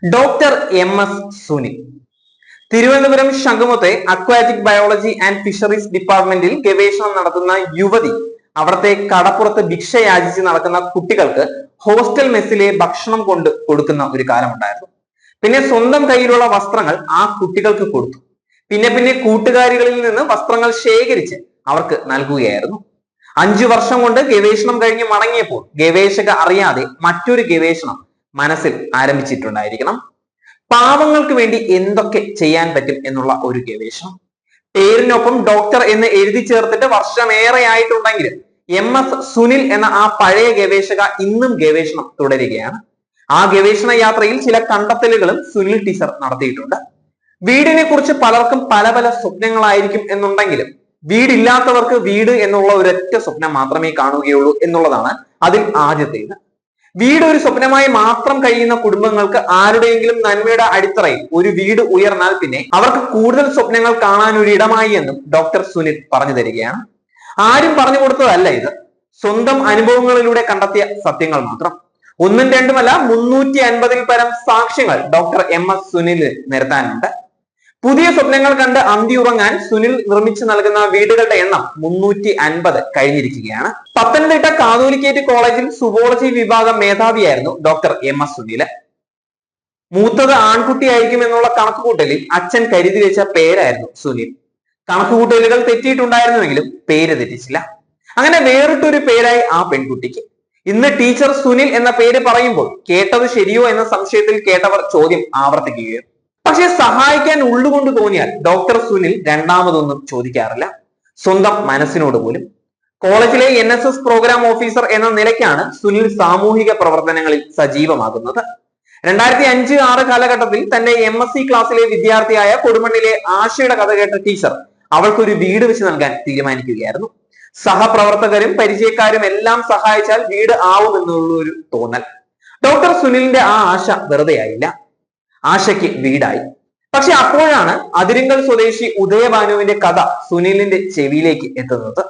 Doctor M S. Sunil Thiruvananthapuram ശംഖുമുഖത്തെ aquatic biology and fisheries ഡിപ്പാർട്ട്മെന്റിൽ ഗവേഷണം നടത്തുന്ന യുവതി അവിടുത്തെ കടപ്പുറത്ത് ഭിക്ഷ യാചിച്ച് നടക്കുന്ന കുട്ടികൾക്ക് ഹോസ്റ്റൽ മെസ്സിലെ ഭക്ഷണം കൊണ്ട് കൊടുക്കുന്ന ഒരു കാലമുണ്ടായിരുന്നു. പിന്നെ സ്വന്തം കയ്യിലുള്ള വസ്ത്രങ്ങൾ ആ കുട്ടികൾക്ക് കൊടുത്തു. പിന്നെ കൂട്ടുകാരികളിൽ നിന്ന് വസ്ത്രങ്ങൾ ശേഖരിച്ച് അവർക്ക് നൽകുകയായിരുന്നു. 5 വർഷം കൊണ്ട് ഗവേഷണം കഴിഞ്ഞ് മടങ്ങിയപ്പോൾ ഗവേഷക അറിയാതെ മറ്റൊരു ഗവേഷണം മനസ്സിൽ ആരംഭിച്ചിട്ടുണ്ടായിരിക്കണം. പാവങ്ങൾക്ക് വേണ്ടി എന്തൊക്കെ ചെയ്യാൻ പറ്റും എന്നുള്ള ഒരു ഗവേഷണം. പേരിനൊപ്പം ഡോക്ടർ എന്ന് എഴുതി ചേർത്തിട്ട് വർഷമേറെ ആയിട്ടുണ്ടെങ്കിലും എം.എസ്. സുനിൽ എന്ന ആ പഴയ ഗവേഷക ഇന്നും ഗവേഷണം തുടരുകയാണ്. ആ ഗവേഷണ യാത്രയിൽ ചില കണ്ടെത്തലുകളും സുനിൽ ടീച്ചർ നടത്തിയിട്ടുണ്ട്. വീടിനെ കുറിച്ച് പലർക്കും പല പല സ്വപ്നങ്ങളായിരിക്കും എന്നുണ്ടെങ്കിലും വീടില്ലാത്തവർക്ക് വീട് എന്നുള്ള ഒരൊറ്റ സ്വപ്നം മാത്രമേ കാണുകയുള്ളൂ എന്നുള്ളതാണ് അതിൽ ആദ്യത്തേത്. വീട് ഒരു സ്വപ്നമായി മാത്രം കഴിയുന്ന കുടുംബങ്ങൾക്ക് ആരുടെയെങ്കിലും നന്മയുടെ അടിത്തറയിൽ ഒരു വീട് ഉയർന്നാൽ പിന്നെ അവർക്ക് കൂടുതൽ സ്വപ്നങ്ങൾ കാണാൻ ഒരു ഇടമായി എന്നും ഡോക്ടർ സുനിൽ പറഞ്ഞു തരികയാണ്. ആരും പറഞ്ഞു കൊടുത്തതല്ല ഇത്, സ്വന്തം അനുഭവങ്ങളിലൂടെ കണ്ടെത്തിയ സത്യങ്ങൾ മാത്രം. ഒന്നും രണ്ടുമല്ല, 350-ൽ പരം സാക്ഷ്യങ്ങൾ ഡോക്ടർ എം.എസ്. സുനിൽ നിരത്താനുണ്ട്. പുതിയ സ്വപ്നങ്ങൾ കണ്ട് അന്തിയുറങ്ങാൻ സുനിൽ നിർമ്മിച്ചു നൽകുന്ന വീടുകളുടെ എണ്ണം 350 കഴിഞ്ഞിരിക്കുകയാണ്. പത്തനംതിട്ട കാതോലിക്കേറ്റ് കോളേജിൽ സുവോളജി വിഭാഗം മേധാവിയായിരുന്നു ഡോക്ടർ എം.എസ്. സുനിൽ. മൂത്തത് ആൺകുട്ടിയായിരിക്കും എന്നുള്ള കണക്കുകൂട്ടലിൽ അച്ഛൻ കരുതി വെച്ച പേരായിരുന്നു സുനിൽ. കണക്കുകൂട്ടലുകൾ തെറ്റിയിട്ടുണ്ടായിരുന്നുവെങ്കിലും പേര് തെറ്റിച്ചില്ല. അങ്ങനെ വേറിട്ടൊരു പേരായി ആ പെൺകുട്ടിക്ക്. ഇന്ന് ടീച്ചർ സുനിൽ എന്ന പേര് പറയുമ്പോൾ കേട്ടത് ശരിയോ എന്ന സംശയത്തിൽ കേട്ടവർ ചോദ്യം ആവർത്തിക്കുകയും. പക്ഷെ സഹായിക്കാൻ ഉള്ളുകൊണ്ട് തോന്നിയാൽ ഡോക്ടർ സുനിൽ രണ്ടാമതൊന്നും ചോദിക്കാറില്ല, സ്വന്തം മനസ്സിനോട് പോലും. കോളേജിലെ NSS പ്രോഗ്രാം ഓഫീസർ എന്ന നിലയ്ക്കാണ് സുനിൽ സാമൂഹിക പ്രവർത്തനങ്ങളിൽ സജീവമാകുന്നത്. 2005-6 കാലഘട്ടത്തിൽ തന്റെ MSc ക്ലാസ്സിലെ വിദ്യാർത്ഥിയായ കൊടുമണ്ണിലെ ആശയുടെ കഥ കേട്ട ടീച്ചർ അവൾക്കൊരു വീട് വെച്ച് നൽകാൻ തീരുമാനിക്കുകയായിരുന്നു. സഹപ്രവർത്തകരും പരിചയക്കാരും എല്ലാം സഹായിച്ചാൽ വീട് ആവുമെന്നുള്ളൊരു തോന്നൽ. ഡോക്ടർ സുനിലിന്റെ ആ ആശ വെറുതെ ആയില്ല. ആശയ്ക്ക് വീടായി. പക്ഷെ അപ്പോഴാണ് അതിരിങ്കൽ സ്വദേശി ഉദയഭാനുവിന്റെ കഥ സുനിലിന്റെ ചെവിയിലേക്ക് എത്തുന്നത്.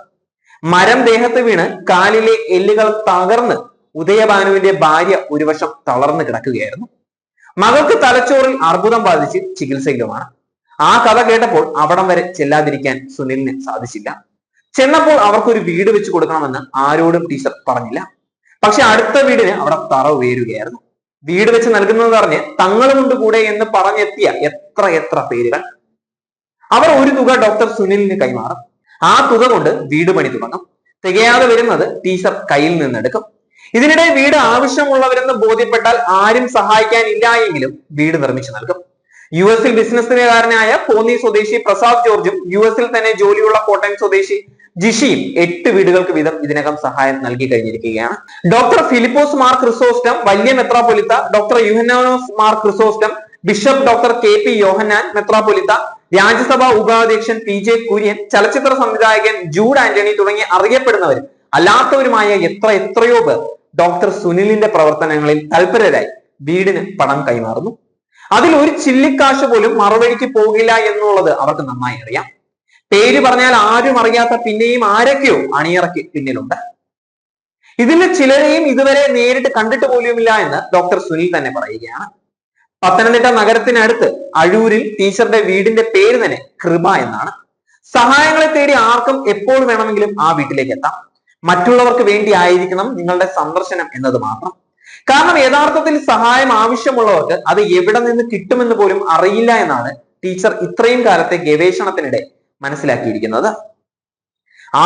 മരം ദേഹത്ത് വീണ് കാലിലെ എല്ലുകൾ തകർന്ന് ഉദയഭാനുവിന്റെ ഭാര്യ ഒരു വശം തളർന്നു കിടക്കുകയായിരുന്നു. മകൾക്ക് തലച്ചോറിൽ അർബുദം ബാധിച്ച് ചികിത്സയിലുമാണ്. ആ കഥ കേട്ടപ്പോൾ അവിടം വരെ ചെല്ലാതിരിക്കാൻ സുനിലിന് സാധിച്ചില്ല. ചെന്നപ്പോൾ അവർക്കൊരു വീട് വെച്ച് കൊടുക്കണമെന്ന് ആരോടും ടീച്ചർ പറഞ്ഞില്ല. പക്ഷെ അടുത്ത വീടിന് അവിടെ തറ ഉയരുകയായിരുന്നു. വീട് വെച്ച് നൽകുന്നത് അറിഞ്ഞ് തങ്ങളുമുണ്ട് കൂടെ എന്ന് പറഞ്ഞെത്തിയ എത്ര പേരുകൾ. അവർ ഒരു തുക ഡോക്ടർ സുനിലിന് കൈമാറും. ആ തുക കൊണ്ട് വീട് പണി തുടങ്ങും. തികയാതെ വരുന്നത് ടീച്ചർ കയ്യിൽ നിന്നെടുക്കും. ഇതിനിടെ വീട് ആവശ്യമുള്ളവരെന്ന് ബോധ്യപ്പെട്ടാൽ ആരും സഹായിക്കാനില്ല എങ്കിലും വീട് നിർമ്മിച്ചു നൽകും. US-ൽ ബിസിനസ്സുകാരനായ കോന്നി സ്വദേശി പ്രസാദ് ജോർജും US-ൽ തന്നെ ജോലിയുള്ള കോട്ടയം സ്വദേശി ജിഷിയും 8 വീടുകൾക്ക് വീതം ഇതിനകം സഹായം നൽകി കഴിഞ്ഞിരിക്കുകയാണ്. ഡോക്ടർ ഫിലിപ്പോസ് മാർ ക്രിസോസ്റ്റം വലിയ മെത്രാപ്പൊലിത്ത, doctor Yuhanon Mar Chrysostom, bishop doctor KP Yohannan മെത്രാപ്പൊലിത്ത, രാജ്യസഭാ ഉപാധ്യക്ഷൻ PJ കുര്യൻ, ചലച്ചിത്ര സംവിധായകൻ ജൂഡ് ആന്റണി തുടങ്ങി അറിയപ്പെടുന്നവരും അല്ലാത്തവരുമായ എത്രയോ പേർ ഡോക്ടർ സുനിലിന്റെ പ്രവർത്തനങ്ങളിൽ തൽപരരായി വീടിന് പണം കൈമാറുന്നു. അതിൽ ഒരു ചില്ലിക്കാശ് പോലും മറുവഴിക്ക് പോകില്ല എന്നുള്ളത് അവർക്ക് നന്നായി അറിയാം. പേര് പറഞ്ഞാൽ ആരും അറിയാത്ത പിന്നെയും ആരൊക്കെയോ അണിയറയ്ക്ക് പിന്നിലുണ്ട്. ഇതിൽ ചിലരെയും ഇതുവരെ നേരിട്ട് കണ്ടിട്ട് പോലുമില്ല എന്ന് ഡോക്ടർ സുനിൽ തന്നെ പറയുകയാണ്. പത്തനംതിട്ട നഗരത്തിനടുത്ത് അഴൂരിൽ ടീച്ചറുടെ വീടിന്റെ പേര് തന്നെ കൃപ എന്നാണ്. സഹായങ്ങളെ തേടി ആർക്കും എപ്പോൾ വേണമെങ്കിലും ആ വീട്ടിലേക്ക് എത്താം. മറ്റുള്ളവർക്ക് വേണ്ടി ആയിരിക്കണം നിങ്ങളുടെ സന്ദർശനം എന്നത് മാത്രം. കാരണം യഥാർത്ഥത്തിൽ സഹായം ആവശ്യമുള്ളവർക്ക് അത് എവിടെ നിന്ന് കിട്ടുമെന്ന് പോലും അറിയില്ല എന്നാണ് ടീച്ചർ ഇത്രയും കാലത്തെ ഗവേഷണത്തിനിടെ മനസ്സിലാക്കിയിരിക്കുന്നത്.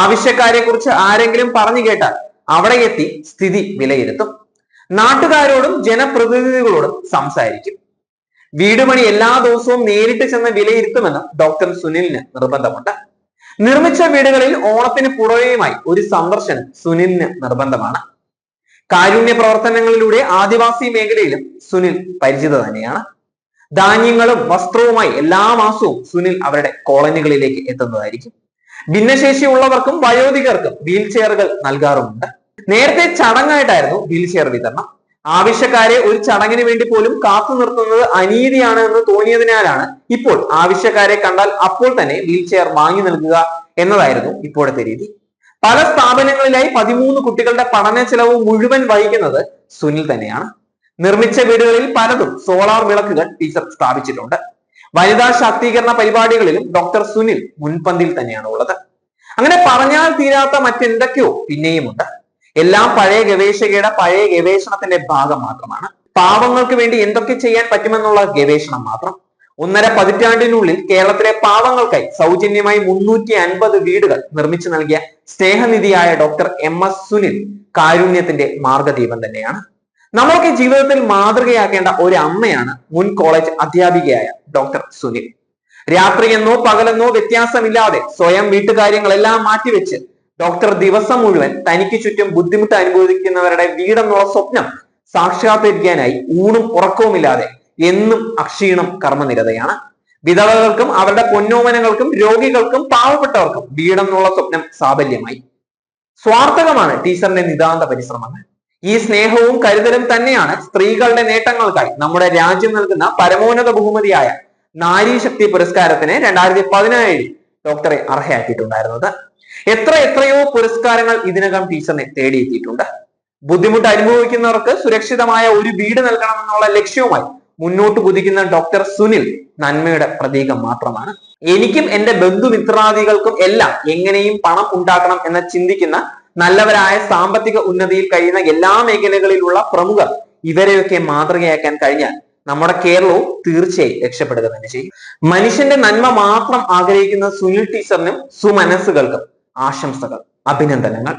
ആവശ്യക്കാരെ കുറിച്ച് ആരെങ്കിലും പറഞ്ഞു കേട്ടാൽ അവിടെ എത്തി സ്ഥിതി വിലയിരുത്തും. നാട്ടുകാരോടും ജനപ്രതിനിധികളോടും സംസാരിക്കും. വീട് പണി എല്ലാ ദിവസവും നേരിട്ട് ചെന്ന് വിലയിരുത്തുമെന്ന് ഡോക്ടർ സുനിലിന് നിർബന്ധമുണ്ട്. നിർമ്മിച്ച വീടുകളിൽ ഓണത്തിന് പുറകെയുമായി ഒരു സന്ദർശനം സുനിലിന് നിർബന്ധമാണ്. കാരുണ്യ പ്രവർത്തനങ്ങളിലൂടെ ആദിവാസി മേഖലയിലും സുനിൽ പരിചിത തന്നെയാണ്. ധാന്യങ്ങളും വസ്ത്രവുമായി എല്ലാ മാസവും സുനിൽ അവരുടെ കോളനികളിലേക്ക് എത്തുന്നതായിരിക്കും. ഭിന്നശേഷിയുള്ളവർക്കും വയോധികർക്കും വീൽ ചെയറുകൾ നൽകാറുമുണ്ട്. നേരത്തെ ചടങ്ങായിട്ടായിരുന്നു വീൽ ചെയർ വിതരണം. ആവശ്യക്കാരെ ഒരു ചടങ്ങിന് വേണ്ടി പോലും കാത്തു നിർത്തുന്നത് അനീതിയാണ് എന്ന് തോന്നിയതിനാലാണ് ഇപ്പോൾ ആവശ്യക്കാരെ കണ്ടാൽ അപ്പോൾ തന്നെ വീൽ ചെയർ വാങ്ങി നൽകുക എന്നതായിരുന്നു ഇപ്പോഴത്തെ രീതി. പല സ്ഥാപനങ്ങളിലായി 13 കുട്ടികളുടെ പഠന ചെലവ് മുഴുവൻ വഹിക്കുന്നത് സുനിൽ തന്നെയാണ്. നിർമ്മിച്ച വീടുകളിൽ പലതും സോളാർ വിളക്കുകൾ ടീച്ചർ സ്ഥാപിച്ചിട്ടുണ്ട്. വനിതാ ശാക്തീകരണ പരിപാടികളിലും ഡോക്ടർ സുനിൽ മുൻപന്തിയിൽ തന്നെയാണ് ഉള്ളത്. അങ്ങനെ പറഞ്ഞാൽ തീരാത്ത മറ്റെന്തൊക്കെയോ പിന്നെയുമുണ്ട്. എല്ലാം പഴയ ഗവേഷകയുടെ പഴയ ഗവേഷണത്തിന്റെ ഭാഗം മാത്രമാണ്. പാവങ്ങൾക്ക് വേണ്ടി എന്തൊക്കെ ചെയ്യാൻ പറ്റുമെന്നുള്ള ഗവേഷണം മാത്രം. 1.5 പതിറ്റാണ്ടിനുള്ളിൽ കേരളത്തിലെ പാവങ്ങൾക്കായി സൗജന്യമായി 350 വീടുകൾ നിർമ്മിച്ചു നൽകിയ സ്നേഹനിധിയായ ഡോക്ടർ MS സുനിൽ കാരുണ്യത്തിന്റെ മാർഗദീപം തന്നെയാണ്. നമ്മൾക്ക് ജീവിതത്തിൽ മാതൃകയാക്കേണ്ട ഒരു അമ്മയാണ് മുൻ കോളേജ് അധ്യാപികയായ ഡോക്ടർ സുനിൽ. രാത്രിയെന്നോ പകലെന്നോ വ്യത്യാസമില്ലാതെ സ്വയം വീട്ടുകാര്യങ്ങളെല്ലാം മാറ്റിവെച്ച് ഡോക്ടർ ദിവസം മുഴുവൻ തനിക്ക് ചുറ്റും ബുദ്ധിമുട്ട് അനുഭവിക്കുന്നവരുടെ വീടെന്നുള്ള സ്വപ്നം സാക്ഷാത്കരിക്കാനായി ഊണും ഉറക്കവുമില്ലാതെ എന്നും അക്ഷീണം കർമ്മനിരതയാണ്. വിധവകൾക്കും അവരുടെ പൊന്നോമനകൾക്കും രോഗികൾക്കും പാവപ്പെട്ടവർക്കും വീടെന്നുള്ള സ്വപ്നം സാഫല്യമായി. സ്വാർത്ഥകമാണ് ടീച്ചറിന്റെ നിതാന്ത പരിശ്രമങ്ങൾ. ഈ സ്നേഹവും കരുതലും തന്നെയാണ് സ്ത്രീകളുടെ നേട്ടങ്ങൾക്കായി നമ്മുടെ രാജ്യം നൽകുന്ന പരമോന്നത ബഹുമതിയായ നാരീശക്തി പുരസ്കാരത്തിന് 2017 ഡോക്ടറെ അർഹയാക്കിയിട്ടുണ്ടായിരുന്നത്. എത്രയോ പുരസ്കാരങ്ങൾ ഇതിനകം ടീച്ചറിനെ തേടിയെത്തിയിട്ടുണ്ട്. ബുദ്ധിമുട്ട് അനുഭവിക്കുന്നവർക്ക് സുരക്ഷിതമായ ഒരു വീട് നൽകണമെന്നുള്ള ലക്ഷ്യവുമായി മുന്നോട്ട് കുതിക്കുന്ന ഡോക്ടർ സുനിൽ നന്മയുടെ പ്രതീകം മാത്രമാണ്. എനിക്കും എന്റെ ബന്ധുമിത്രാദികൾക്കും എല്ലാം എങ്ങനെയും പണം ഉണ്ടാക്കണം എന്ന് ചിന്തിക്കുന്ന നല്ലവരായ സാമ്പത്തിക ഉന്നതിയിൽ കഴിയുന്ന എല്ലാ മേഖലകളിലുള്ള പ്രമുഖർ ഇവരെയൊക്കെ മാതൃകയാക്കാൻ കഴിഞ്ഞാൽ നമ്മുടെ കേരളവും തീർച്ചയായും രക്ഷപ്പെടുക തന്നെ ചെയ്യും. മനുഷ്യന്റെ നന്മ മാത്രം ആഗ്രഹിക്കുന്ന സുനിൽ ടീച്ചറിനും സുമനസ്സുകൾക്കും ആശംസകൾ, അഭിനന്ദനങ്ങൾ.